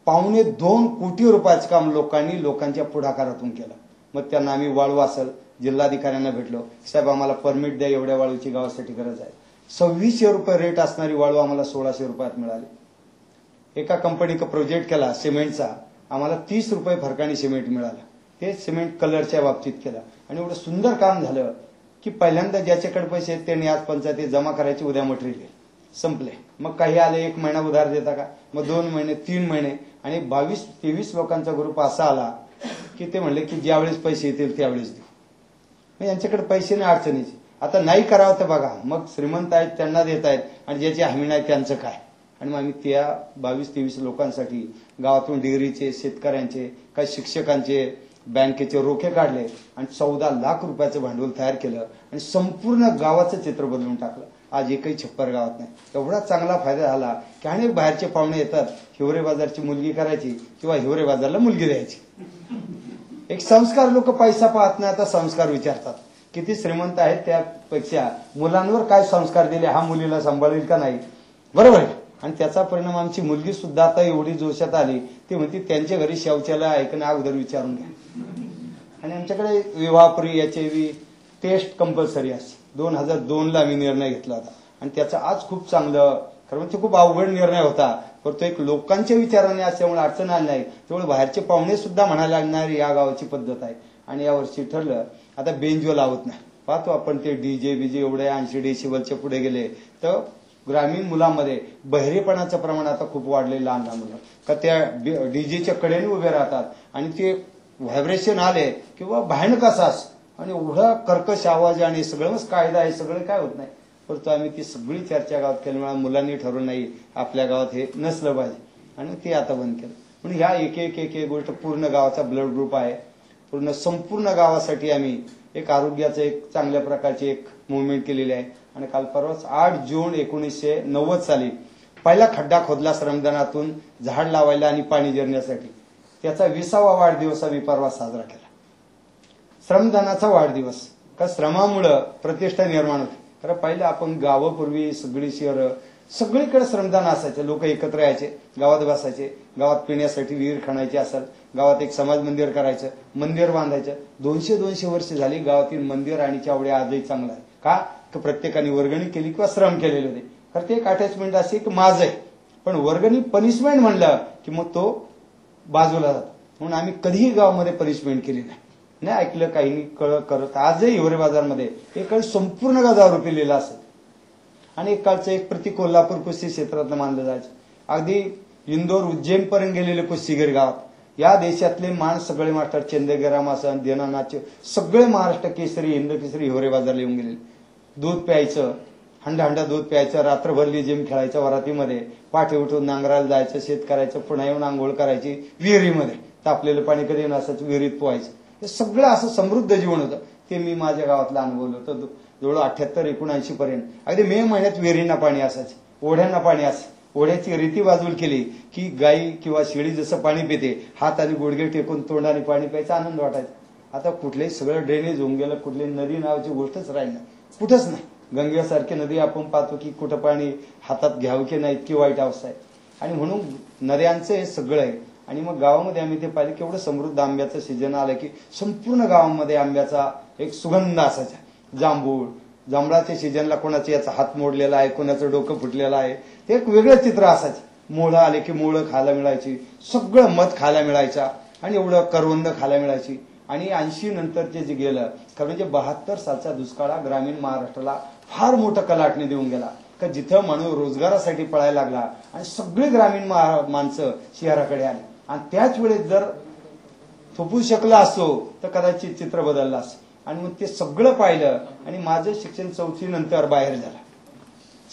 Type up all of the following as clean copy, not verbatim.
2.25 कोटी रुपयाचं काम लोकांच्या पुढाकारातून केलं. मग त्यांना आम्ही वाळू असेल जिल्हाधिकाऱ्यांना भेटलो, साहेब आम्हाला परमिट द्या, एवढ्या वाळूची गावासाठी गरज आहे. 2600 रुपये रेट असणारी वाळू आम्हाला 1600 रुपयात मिळाली. एका कंपनीचा प्रोजेक्ट केला सिमेंटचा, आम्हाला 30 रुपये फरकाने सिमेंट मिळालं. ते सिमेंट कलरच्या बाबतीत केलं आणि एवढं सुंदर काम झालं की पहिल्यांदा ज्याच्याकडे पैसे आहेत त्यांनी आज पंचायतीत जमा करायचे, उद्या मटेरियल संपले. मग काही आले 1 महिना उधार देता का, मग 2 महिने 3 महिने, आणि 22-23 लोकांचा ग्रुप असा आला की ते म्हणले की ज्यावेळेस पैसे येतील त्यावेळेस देऊ. मग यांच्याकडे पैसे नाही, अडचणीचे. आता नाही करावं तर बघा, मग श्रीमंत आहेत त्यांना देत आहेत आणि ज्याची हमी नाही त्यांचं काय. आणि मग आम्ही त्या 22-23 लोकांसाठी गावातून डिग्रीचे, शेतकऱ्यांचे, काही शिक्षकांचे, बँकेचे रोखे काढले आणि 14 लाख रुपयाचं भांडवल तयार केलं आणि संपूर्ण गावाचं चित्र बदलून टाकलं. आज एकही छप्पर गावात नाही. एवढा चांगला फायदा झाला की अनेक बाहेरचे पाहुणे येतात, हिवरे बाजारची मुलगी करायची किंवा हिवरे बाजारला मुलगी द्यायची. एक संस्कार, लोक पैसा पाहत नाही, आता संस्कार विचारतात. किती श्रीमंत आहेत त्यापेक्षा मुलांवर काय संस्कार दिले, हा मुलीला सांभाळेल का नाही, बरोबर आहे. आणि त्याचा परिणाम आमची मुलगी सुद्धा आता एवढी जोशात आली, ती म्हणते त्यांच्या घरी शौचालय आहे का नाही अगोदर विचारून घ्या. आणि आमच्याकडे विवाहपूर्वी HIV टेस्ट कंपल्सरी असते. 2002ला आम्ही निर्णय घेतला होता आणि त्याचा आज खूप चांगलं, कारण ते खूप अवघड निर्णय होता, पण तो एक लोकांच्या विचाराने असल्यामुळे अडचण आली नाही. त्यामुळे बाहेरचे पाहुणे सुद्धा म्हणायला लागणार या गावाची पद्धत आहे. आणि यावर्षी ठरलं आता बेंजो लावत नाही. पाहतो आपण ते डीजे बीजे एवढे 80 डेसिबलच्या पुढे गेले तर ग्रामीण मुलांमध्ये बहिरेपणाचं प्रमाण आता खूप वाढले. लहान लहान मुलं का त्या डीजेच्या कडेने उभे राहतात आणि ते व्हायब्रेशन आले किंवा भयानक असाच आणि एवढा कर्कश आवाज आणि सगळंच कायदा आहे, सगळं काय होत नाही. परंतु आम्ही ती सगळी चर्चा गावात केल्यामुळे मुलांनी ठरवलं नाही आपल्या गावात हे नसलं पाहिजे आणि ते आता बंद केलं. म्हणून ह्या एक गोष्ट पूर्ण गावाचा ब्लड ग्रुप आहे. पूर्ण संपूर्ण गावासाठी आम्ही एक आरोग्याचं एक चांगल्या प्रकारची एक मुवमेंट केलेली आहे. आणि काल परवाच 8 जून 1990 साली पहिला खड्डा खोदला श्रमदानातून झाड लावायला आणि पाणी जिरण्यासाठी. त्याचा 20वा वाढदिवस आम्ही परवा साजरा केला. श्रमदानाचा वाढदिवस, का श्रमामुळं प्रतिष्ठा निर्माण होते. कारण पहिले आपण गावापूर्वी सगळी शहरं सगळीकडे श्रमदान असायचे, लोक एकत्र यायचे, गावात बसायचे, गावात पिण्यासाठी विहीर खणायची असेल, गावात एक समाज मंदिर करायचं, मंदिर बांधायचं. 200 वर्ष झाली गावातील मंदिर आणि चावडे आजही चांगलं आहे. का प्रत्येकाने वर्गणी केली किंवा श्रम केलेले होते. तर ते एक अटॅचमेंट असे की माझं आहे. पण वर्गणी पनिशमेंट म्हणलं की मग तो बाजूला जातो. म्हणून आम्ही कधीही गावामध्ये पनिशमेंट केली नाही ऐकलं काही करत. आजही हिवरे बाजारमध्ये एक काळ संपूर्ण गाव दारू पिलेला असेल आणि एक काळचं एक प्रति कोल्हापूर कुस्ती क्षेत्रात मानलं जायचं. अगदी इंदोर उज्जैन पर्यंत गेलेले कुस्तीगीर गावात या देशातले मान सगळे मास्टर चंदेगराम असन देनानाथ सगळे महाराष्ट्र केसरी हिंद केसरी हिवरे बाजारला येऊन गेलेले. दूध प्यायचं, हंडा दूध प्यायचं, रात्रभर लिजिम खेळायचं वरातीमध्ये, पाठी उठून नांगराला जायचं, शेत करायचं, पुन्हा येऊन आंघोळ करायची विहिरीमध्ये, तापलेलं पाणी कधी नसायचं विहिरीत पोहायचं. हे सगळं असं समृद्ध जीवन होतं. ते मी माझ्या गावातलं अनुभवलं होतं. जवळ 78-79 पर्यंत अगदी मे महिन्यात विहिरींना पाणी असायचं, ओढ्यांना पाणी असायचं. ओढ्याची रीती बाजूल केली की गाई किंवा शेळी जसं पाणी पिते हात आणि गुडघे टेकून तोंडाने पाणी प्यायचा आनंद वाटायचा. आता कुठलेही सगळं ड्रेनेज होऊन गेलं, कुठली नदी नावाची गोष्टच राहिली नाही, कुठंच नाही. गंगेसारखी नदी आपण पाहतो की कुठं पाणी हातात घ्यावं की नाही इतकी वाईट अवस्था आहे. आणि म्हणून नद्यांचं हे सगळं आहे. आणि मग गावामध्ये आम्ही ते पाहिलं की एवढं समृद्ध आंब्याचं सीजन आलं की संपूर्ण गावामध्ये आंब्याचा एक सुगंध असायचा. जांभूळ, जांभळाच्या सीजनला कोणाचा याचा हात मोडलेला आहे, कोणाचं डोकं फुटलेलं आहे, ते एक वेगळं चित्र असायचं. मोळं आले की मोळं खायला मिळायची, सगळं मध खायला मिळायचा आणि एवढं करवंद खायला मिळायची. आणि 80 नंतरचे जे गेलं कारण म्हणजे 72 सालचा दुष्काळ ग्रामीण महाराष्ट्राला फार मोठं कलाटणी देऊन गेला. का जिथं माणूस रोजगारासाठी पळायला लागला आणि सगळे ग्रामीण माणसं शहराकडे आले. आणि त्याच वेळेस जर थोपू शकला असतो तर कदाचित चित्र बदललं असतं. आणि मग ते सगळं पाहिलं. आणि माझं शिक्षण 4थी नंतर बाहेर झालं.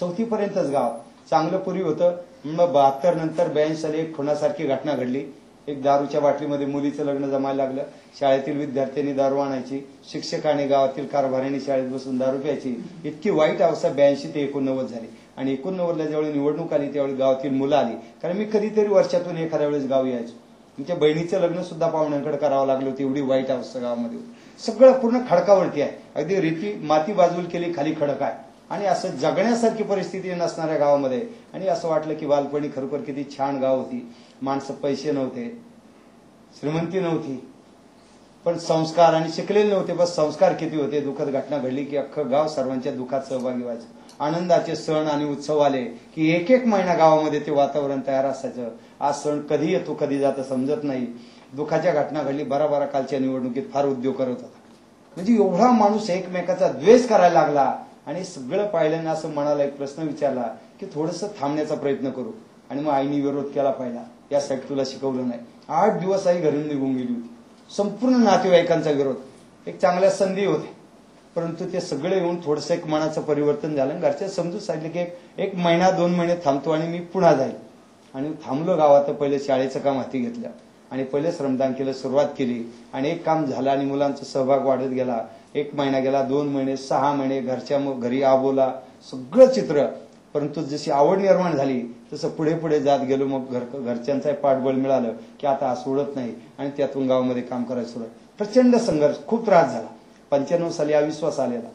4थी पर्यंतच गाव चांगलं पूर्वी होतं. मग 72 नंतर 82 साली एक खुनासारखी घटना घडली. एक दारूच्या बाटलीमध्ये मुलीचं लग्न जमायला लागलं. शाळेतील विद्यार्थ्यांनी दारू आणायची, शिक्षकाने गावातील कारभाऱ्यांनी शाळेत बसून दारू प्यायची. इतकी वाईट अवस्था 82 ते 89 झाली. आणि 89ला ज्यावेळी निवडणूक आली त्यावेळी गावातील मुलं आली. कारण मी कधीतरी वर्षातून एखाद्या वेळेस गावी यायचो. तुमच्या बहिणीचं लग्न सुद्धा पाहुण्यांकडे करावं लागलं होतं, एवढी वाईट अवस्था गावामध्ये. सगळं पूर्ण खडकावरती आहे. अगदी रीती माती बाजूल केली, खाली खडक आहे. आणि असं जगण्यासारखी परिस्थिती नसणाऱ्या गावामध्ये आणि असं वाटलं की बालपणी खरोखर किती छान गाव होती. माणसं पैसे नव्हते, श्रीमंती नव्हती, पण संस्कार आणि शिकलेले नव्हते, बस संस्कार किती होते. दुःखद घटना घडली की अख्खं गाव सर्वांच्या दुःखात सहभागी व्हायचं. आनंदाचे सण आणि उत्सव आले की एक एक महिना गावामध्ये ते वातावरण तयार असायचं. आज सण कधी येतो कधी जातं समजत नाही. दुःखाच्या घटना घडली. बारा कालच्या निवडणुकीत फार उद्योग करत होता. म्हणजे एवढा माणूस एकमेकाचा द्वेष करायला लागला. आणि सगळं पाहिल्यानं असं मनाला एक प्रश्न विचारला की थोडंसं थांबण्याचा प्रयत्न करू. आणि मग आईने विरोध केला पहिला, यासाठी तुला शिकवलं नाही. 8 दिवस आई घरून निघून गेली होती. संपूर्ण नातेवाईकांचा विरोध. एक चांगल्या संधी होते, परंतु ते सगळे येऊन थोडंसं एक मनाचं परिवर्तन झालं. घरच्या समजून सांगितलं की एक महिना 2 महिने थांबतो आणि मी पुन्हा जाईल. आणि थांबलो गावात. पहिले शाळेचं काम हाती घेतलं आणि पहिले श्रमदान केलं, सुरुवात केली आणि एक काम झालं आणि मुलांचा सहभाग वाढत गेला. 1 महिना गेला, 2 महिने, 6 महिने, घरच्या घरी आबोला सगळं चित्र. परंतु जशी आवड निर्माण झाली तसं पुढे पुढे जात गेलो. मग घरच्यांचा पाठबळ मिळालं की आता हा सोडत नाही आणि त्यातून गावामध्ये काम करायला सुरुवात. प्रचंड संघर्ष, खूप त्रास झाला. 95 साली अविश्वास आलेला.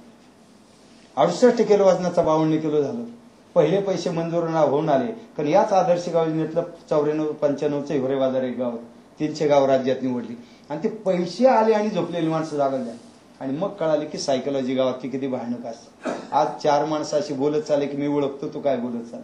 68 किलो वजनाचा 52 किलो झालो. पहिले पैसे मंजूर होऊन आले, कारण याच आदर्श गाव योजनेतलं 94-95चं हिवरे बाजार एक गाव, 300 गाव राज्यात निवडली आणि ते पैसे आले आणि झोपलेली माणसं जागा झाली. आणि मग कळाले की सायकोलॉजी गावातली किती भयानक असते. आज 4 माणसं अशी बोलत चालले की मी ओळखतो तू काय बोलत चाल.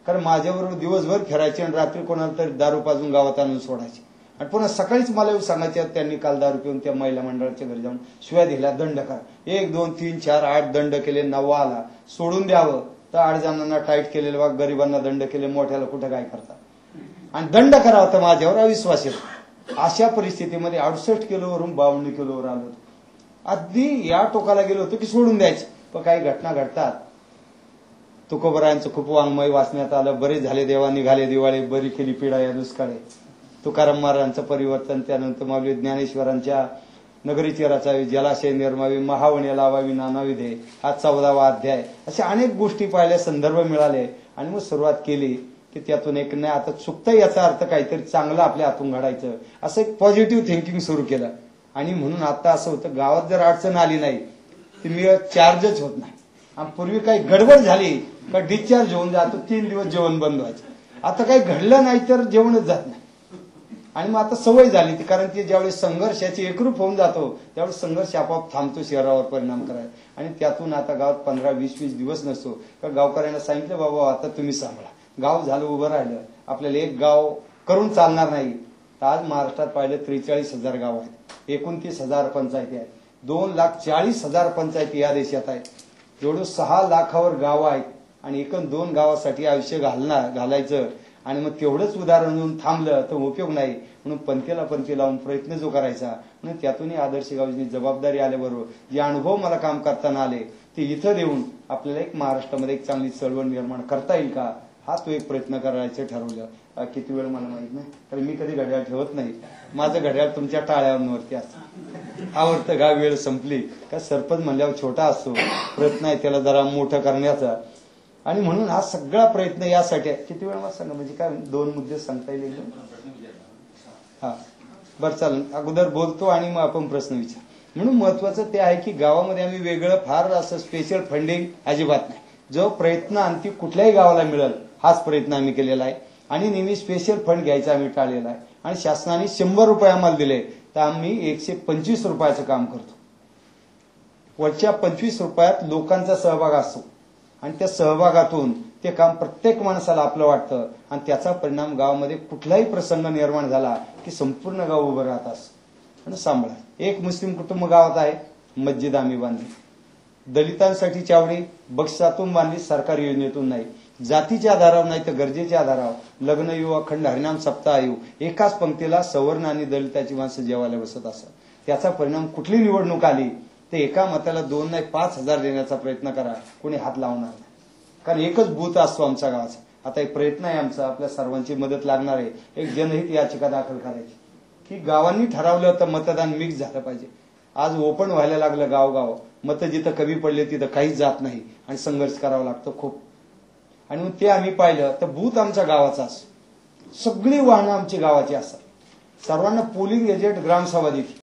कारण माझ्याबरोबर दिवसभर फिरायचे आणि रात्री कोणाला तरी दारू पाजून गावात आणून सोडायचे आणि पुन्हा सकाळीच मला येऊन सांगायचे त्यांनी काल दारू पिऊन त्या महिला मंडळाच्या घरी जाऊन शिव्या दिल्या, दंड करा. 1, 2, 3, 4, 8 दंड केले. 9वा आला. सोडून द्यावं तर 8 जणांना टाईट केलेलं वा गरिबांना दंड केले. मोठ्याला कुठं काय करतात आणि दंड करावा तर माझ्यावर अविश्वास येतो. अशा परिस्थितीमध्ये 68 किलोवरून 52 किलोवर आलो होतो. अगदी या टोकाला गेलो होतो की सोडून द्यायचं. पण काही घटना घडतात. तुकोबरायांचं खूप वाङ्मय वाचण्यात आलं. बरे झाले देवा निघाले दिवाळी, बरी केली पिढा या दुष्काळे. तुकाराम महाराजांचं परिवर्तन, त्यानंतर माऊली ज्ञानेश्वरांच्या नगरीची रचावी, जलाशय निर्मावी, महावणे लावावी, नानावी दे, हा 14वा अध्याय. अशा अनेक गोष्टी पाहिल्या, संदर्भ मिळाले आणि मग सुरुवात केली की त्यातून एक नाही आता चुकतं याचा अर्थ काहीतरी चांगलं आपल्या हातून घडायचं, असं एक पॉझिटिव्ह थिंकिंग सुरू केलं. आणि म्हणून आता असं होतं गावात जर अडचण आली नाही तर मी चार्जच होत नाही. आणि पूर्वी काही गडबड झाली का डिस्चार्ज होऊन जातो, 3 दिवस जेवण बंद व्हायचं. आता काही घडलं नाही तर जेवणच जात नाही. आणि मग आता सवय झाली ती, कारण ती ज्यावेळेस संघर्षाची एकरूप होऊन जातो त्यावेळेस संघर्ष आपोआप थांबतो, शहरावर परिणाम करायला. आणि त्यातून आता गावात 15, 20 दिवस नसतो का गावकऱ्यांना सांगितलं बाबा आता तुम्ही सांभाळा. गाव झालं उभं राहिलं. आपल्याला एक गाव करून चालणार नाही. तर आज महाराष्ट्रात पाहिलं 43,000 गाव आहेत, 29,000 पंचायती आहेत, 2,40,000 पंचायती या देशात आहेत. एवढं 6 लाखावर गावं आहेत आणि एकूण 2 गावासाठी आयुष्य घालायचं आणि मग तेवढंच उदाहरण देऊन थांबलं तर उपयोग नाही. म्हणून पंथी लावून प्रयत्न जो करायचा, म्हणून त्यातूनही आदर्श गावची जबाबदारी आल्याबरोबर जे अनुभव मला काम करताना आले ते इथं देऊन आपल्याला एक महाराष्ट्रामध्ये एक चांगली चळवळ निर्माण करता येईल का, हा तो एक प्रयत्न करायचं ठरवलं. किती वेळ मला माहित नाही, कारण मी कधी घड्याळ ठेवत नाही. माझं घड्याळ तुमच्या टाळ्यांवरती असतं. आवडतं का वेळ संपली का सरपंच म्हणल्यावर छोटा असतो, प्रयत्न आहे त्याला जरा मोठं करण्याचा. आणि म्हणून हा सगळा प्रयत्न यासाठी आहे. किती वेळ मला सांगा, म्हणजे काय 2 मुद्दे सांगता येईल? हा बरं चालेल, अगोदर बोलतो आणि मग आपण प्रश्न विचार. म्हणून महत्वाचं ते आहे की गावामध्ये आम्ही वेगळं फार असं स्पेशल फंडिंग अजिबात नाही. जो प्रयत्न आणखी कुठल्याही गावाला मिळेल हाच प्रयत्न आम्ही केलेला आहे. आणि नेहमी स्पेशल फंड घ्यायचा आम्ही टाळलेला आहे. आणि शासनाने 100 रुपये आम्हाला दिले तर आम्ही 125 रुपयाचं काम करतो. वरच्या 25 रुपयात लोकांचा सहभाग असतो आणि त्या सहभागातून ते काम प्रत्येक माणसाला आपलं वाटतं आणि त्याचा परिणाम गावामध्ये कुठलाही प्रसंग निर्माण झाला की संपूर्ण गाव उभं राहत असतं आणि सांभाळा. एक मुस्लिम कुटुंब गावात आहे, मस्जिद आम्ही बांधली. दलितांसाठी चावडी बक्षातून बांधली, सरकारी योजनेतून नाही. जातीच्या आधारावर नाही तर गरजेच्या आधारावर लग्न येऊ, अखंड हरिनाम सप्ताह येऊ, एकाच पंक्तीला सवर्ण आणि दलिताची माणसं जेवायला बसत असतात. त्याचा परिणाम कुठली निवडणूक आली ते एका मताला 2 नाही 5,000 देण्याचा प्रयत्न करा, कोणी हात लावणार नाही. कारण एकच बूथ असतो आमच्या गावाचा. आता एक प्रयत्न आहे आमचा, आपल्या सर्वांची मदत लागणार आहे. एक जनहित याचिका दाखल करायची की गावांनी ठरवलं तर मतदान मिक्स झालं पाहिजे. आज ओपन व्हायला लागलं गावगाव. मतं जिथं कमी पडले तिथं काहीच जात नाही आणि संघर्ष करावा लागतो खूप. आणि मग ते आम्ही पाहिलं तर बूथ आमच्या गावाचा असतो, सगळी वाहनं आमची गावाची असतात. सर्वांना पोलिंग एजंट ग्रामसभा देते.